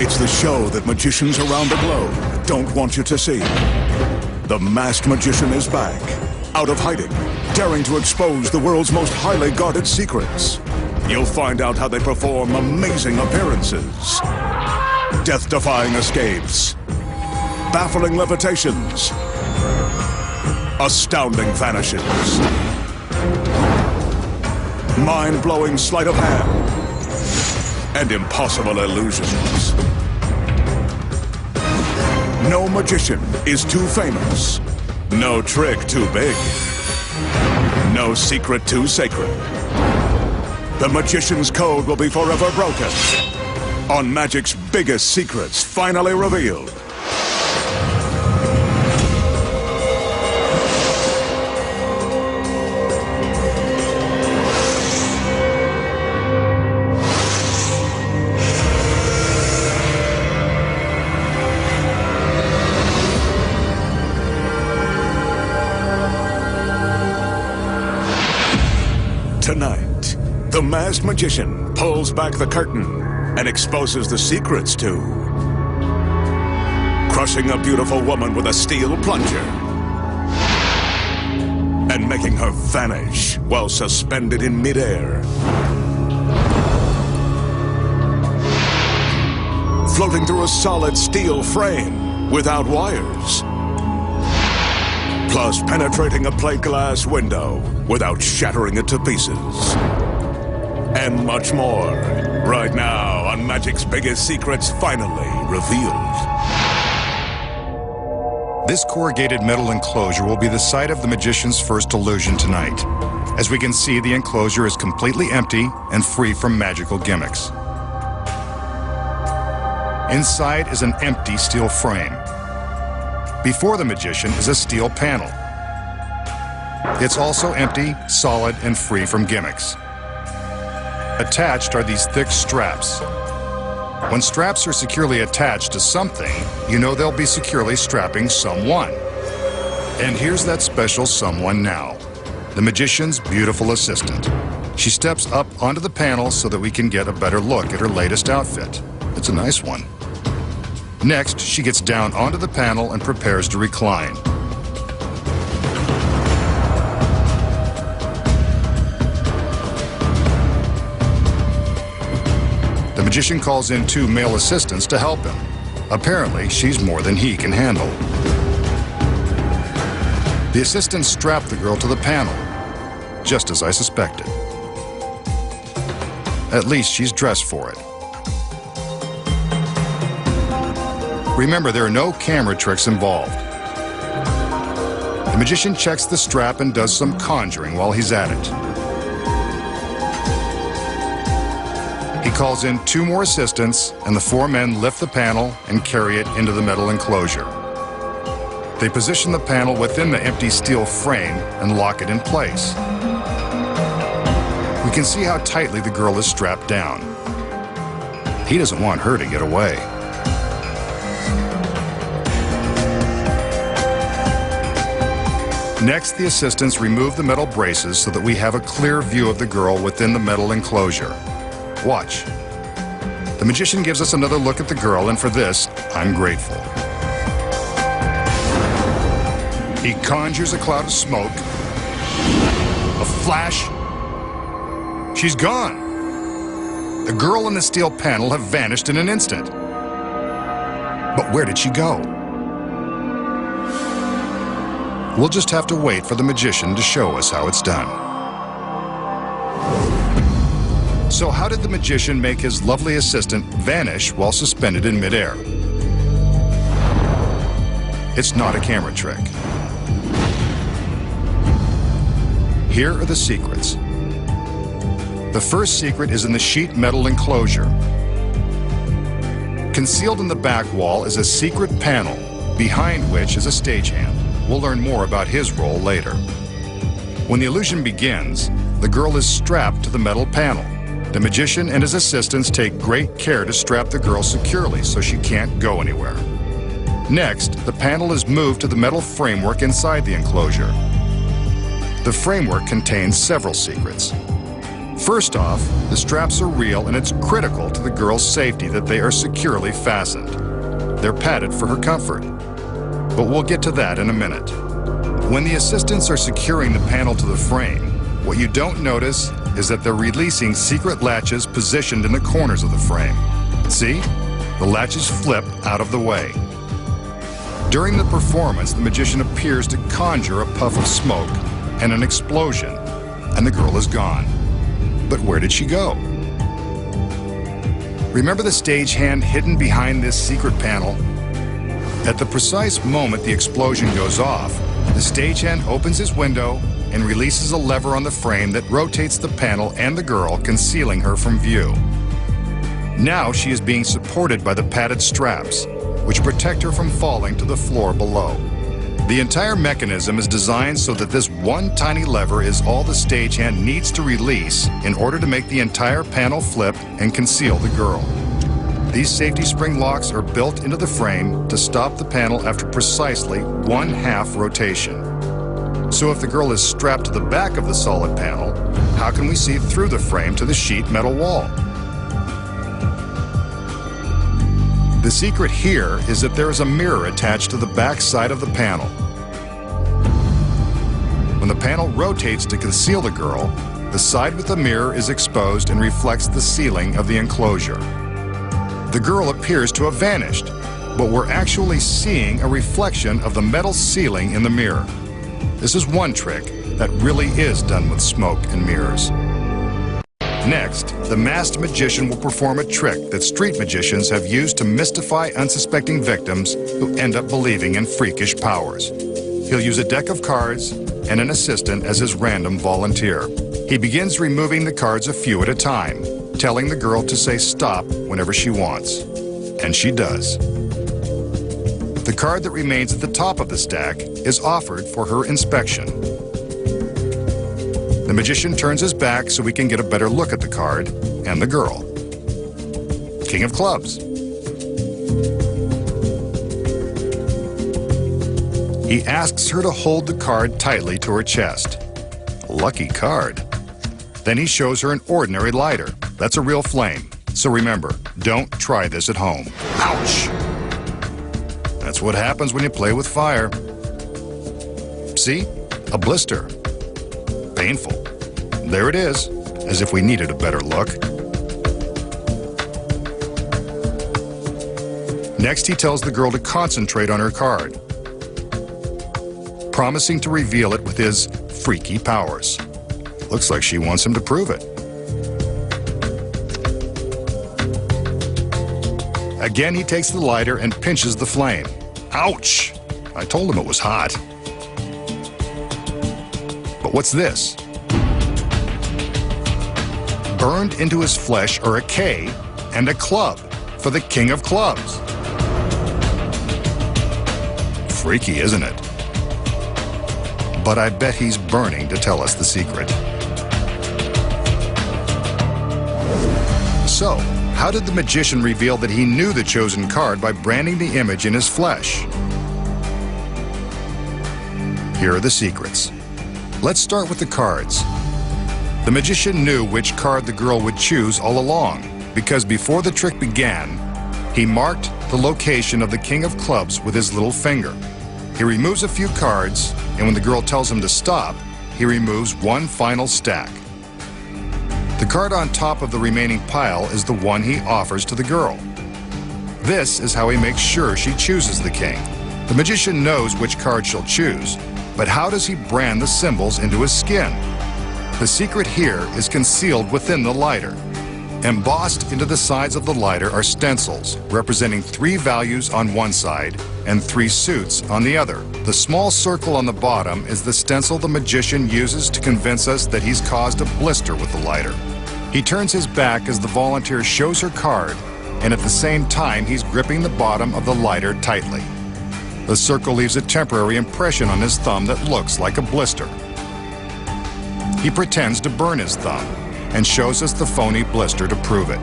It's the show that magicians around the globe don't want you to see. The masked magician is back, out of hiding, daring to expose the world's most highly guarded secrets. You'll find out how they perform amazing appearances, death-defying escapes, baffling levitations, astounding vanishes, mind-blowing sleight of hand, and impossible illusions. No magician is too famous, no trick too big, no secret too sacred. The magician's code will be forever broken on magic's biggest secrets finally revealed. Tonight, the masked magician pulls back the curtain and exposes the secrets to crushing a beautiful woman with a steel plunger and making her vanish while suspended in midair, floating through a solid steel frame without wires, plus penetrating a plate glass window without shattering it to pieces. And much more, right now on Magic's Biggest Secrets finally revealed. This corrugated metal enclosure will be the site of the magician's first illusion tonight. As we can see, the enclosure is completely empty and free from magical gimmicks. Inside is an empty steel frame. Before the magician is a steel panel. It's also empty, solid, and free from gimmicks. Attached are these thick straps. When straps are securely attached to something, you know they'll be securely strapping someone. And here's that special someone now, the magician's beautiful assistant. She steps up onto the panel so that we can get a better look at her latest outfit. It's a nice one. Next, she gets down onto the panel and prepares to recline. The magician calls in 2 male assistants to help him. Apparently, she's more than he can handle. The assistants strap the girl to the panel, just as I suspected. At least she's dressed for it. Remember, there are no camera tricks involved. The magician checks the strap and does some conjuring while he's at it. He calls in 2 more assistants, and the 4 men lift the panel and carry it into the metal enclosure. They position the panel within the empty steel frame and lock it in place. We can see how tightly the girl is strapped down. He doesn't want her to get away. Next, the assistants remove the metal braces so that we have a clear view of the girl within the metal enclosure. Watch. The magician gives us another look at the girl, and for this, I'm grateful. He conjures a cloud of smoke, a flash. She's gone. The girl and the steel panel have vanished in an instant. But where did she go? We'll just have to wait for the magician to show us how it's done. So how did the magician make his lovely assistant vanish while suspended in midair? It's not a camera trick. Here are the secrets. The first secret is in the sheet metal enclosure. Concealed in the back wall is a secret panel, behind which is a stagehand. We'll learn more about his role later. When the illusion begins, the girl is strapped to the metal panel. The magician and his assistants take great care to strap the girl securely so she can't go anywhere. Next, the panel is moved to the metal framework inside the enclosure. The framework contains several secrets. First off, the straps are real and it's critical to the girl's safety that they are securely fastened. They're padded for her comfort. But we'll get to that in a minute. When the assistants are securing the panel to the frame, what you don't notice is that they're releasing secret latches positioned in the corners of the frame. See? The latches flip out of the way. During the performance, the magician appears to conjure a puff of smoke and an explosion, and the girl is gone. But where did she go? Remember the stagehand hidden behind this secret panel? At the precise moment the explosion goes off, the stagehand opens his window and releases a lever on the frame that rotates the panel and the girl, concealing her from view. Now she is being supported by the padded straps, which protect her from falling to the floor below. The entire mechanism is designed so that this one tiny lever is all the stagehand needs to release in order to make the entire panel flip and conceal the girl. These safety spring locks are built into the frame to stop the panel after precisely 1/2 rotation. So if the girl is strapped to the back of the solid panel, how can we see through the frame to the sheet metal wall? The secret here is that there is a mirror attached to the back side of the panel. When the panel rotates to conceal the girl, the side with the mirror is exposed and reflects the ceiling of the enclosure. The girl appears to have vanished, but we're actually seeing a reflection of the metal ceiling in the mirror. This is one trick that really is done with smoke and mirrors. Next, the masked magician will perform a trick that street magicians have used to mystify unsuspecting victims who end up believing in freakish powers. He'll use a deck of cards and an assistant as his random volunteer. He begins removing the cards a few at a time, telling the girl to say stop whenever she wants. And she does. The card that remains at the top of the stack is offered for her inspection. The magician turns his back so we can get a better look at the card and the girl. King of Clubs. He asks her to hold the card tightly to her chest. Lucky card. Then he shows her an ordinary lighter. That's a real flame. So remember, don't try this at home. Ouch! That's what happens when you play with fire. See? A blister. Painful. There it is, as if we needed a better look. Next, he tells the girl to concentrate on her card, promising to reveal it with his freaky powers. Looks like she wants him to prove it. Again, he takes the lighter and pinches the flame. Ouch! I told him it was hot. But what's this? Burned into his flesh are a K and a club for the King of Clubs. Freaky, isn't it? But I bet he's burning to tell us the secret. So, how did the magician reveal that he knew the chosen card by branding the image in his flesh? Here are the secrets. Let's start with the cards. The magician knew which card the girl would choose all along, because before the trick began, he marked the location of the King of Clubs with his little finger. He removes a few cards, and when the girl tells him to stop, he removes one final stack. The card on top of the remaining pile is the one he offers to the girl. This is how he makes sure she chooses the king. The magician knows which card she'll choose, but how does he brand the symbols into his skin? The secret here is concealed within the lighter. Embossed into the sides of the lighter are stencils representing 3 values on one side and 3 suits on the other. The small circle on the bottom is the stencil the magician uses to convince us that he's caused a blister with the lighter. He turns his back as the volunteer shows her card, and at the same time he's gripping the bottom of the lighter tightly. The circle leaves a temporary impression on his thumb that looks like a blister. He pretends to burn his thumb and shows us the phony blister to prove it.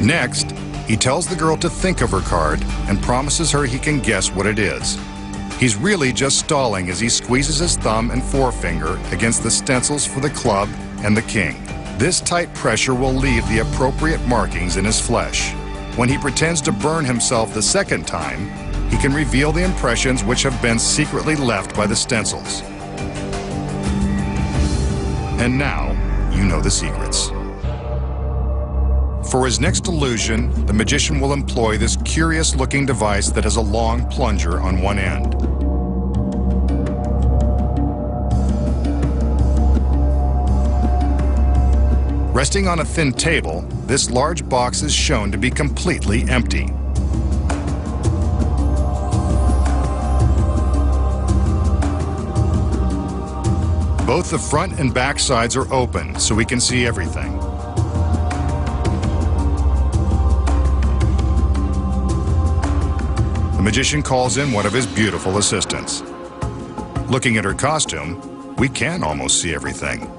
Next, he tells the girl to think of her card and promises her he can guess what it is. He's really just stalling as he squeezes his thumb and forefinger against the stencils for the club and the king. This tight pressure will leave the appropriate markings in his flesh. When he pretends to burn himself the second time, he can reveal the impressions which have been secretly left by the stencils. And now, you know the secrets. For his next illusion, the magician will employ this curious-looking device that has a long plunger on one end. Resting on a thin table, this large box is shown to be completely empty. Both the front and back sides are open, so we can see everything. The magician calls in one of his beautiful assistants. Looking at her costume, we can almost see everything.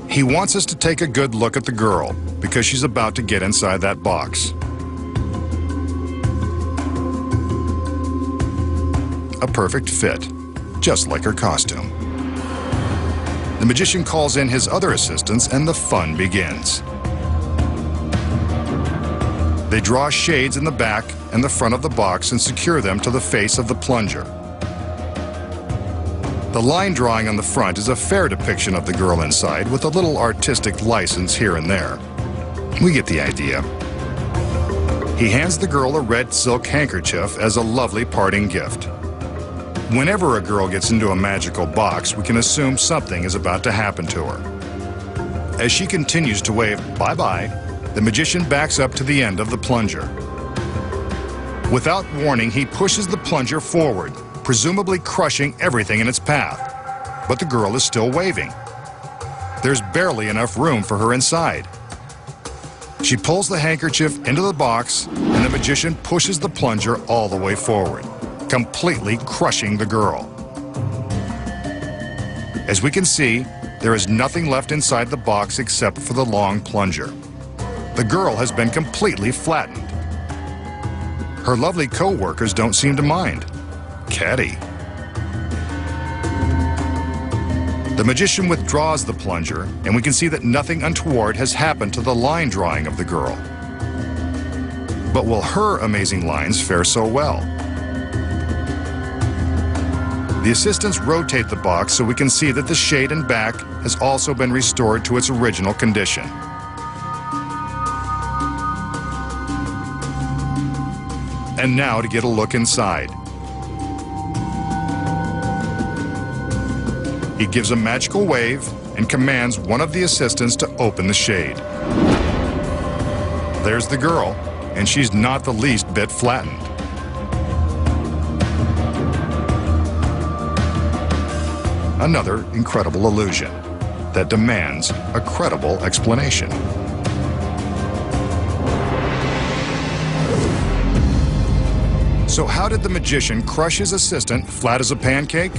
He wants us to take a good look at the girl, because she's about to get inside that box. A perfect fit, just like her costume. The magician calls in his other assistants and the fun begins. They draw shades in the back and the front of the box and secure them to the face of the plunger. The line drawing on the front is a fair depiction of the girl inside, with a little artistic license here and there. We get the idea. He hands the girl a red silk handkerchief as a lovely parting gift. Whenever a girl gets into a magical box, we can assume something is about to happen to her. As she continues to wave bye-bye, the magician backs up to the end of the plunger. Without warning, he pushes the plunger forward, presumably crushing everything in its path. But the girl is still waving. There's barely enough room for her inside. She pulls the handkerchief into the box, and the magician pushes the plunger all the way forward, completely crushing the girl. As we can see, there is nothing left inside the box except for the long plunger. The girl has been completely flattened. Her lovely co-workers don't seem to mind. Catty. The magician withdraws the plunger, and we can see that nothing untoward has happened to the line drawing of the girl. But will her amazing lines fare so well? The assistants rotate the box so we can see that the shade in back has also been restored to its original condition. And now to get a look inside. He gives a magical wave and commands one of the assistants to open the shade. There's the girl, and she's not the least bit flattened. Another incredible illusion that demands a credible explanation. So how did the magician crush his assistant flat as a pancake?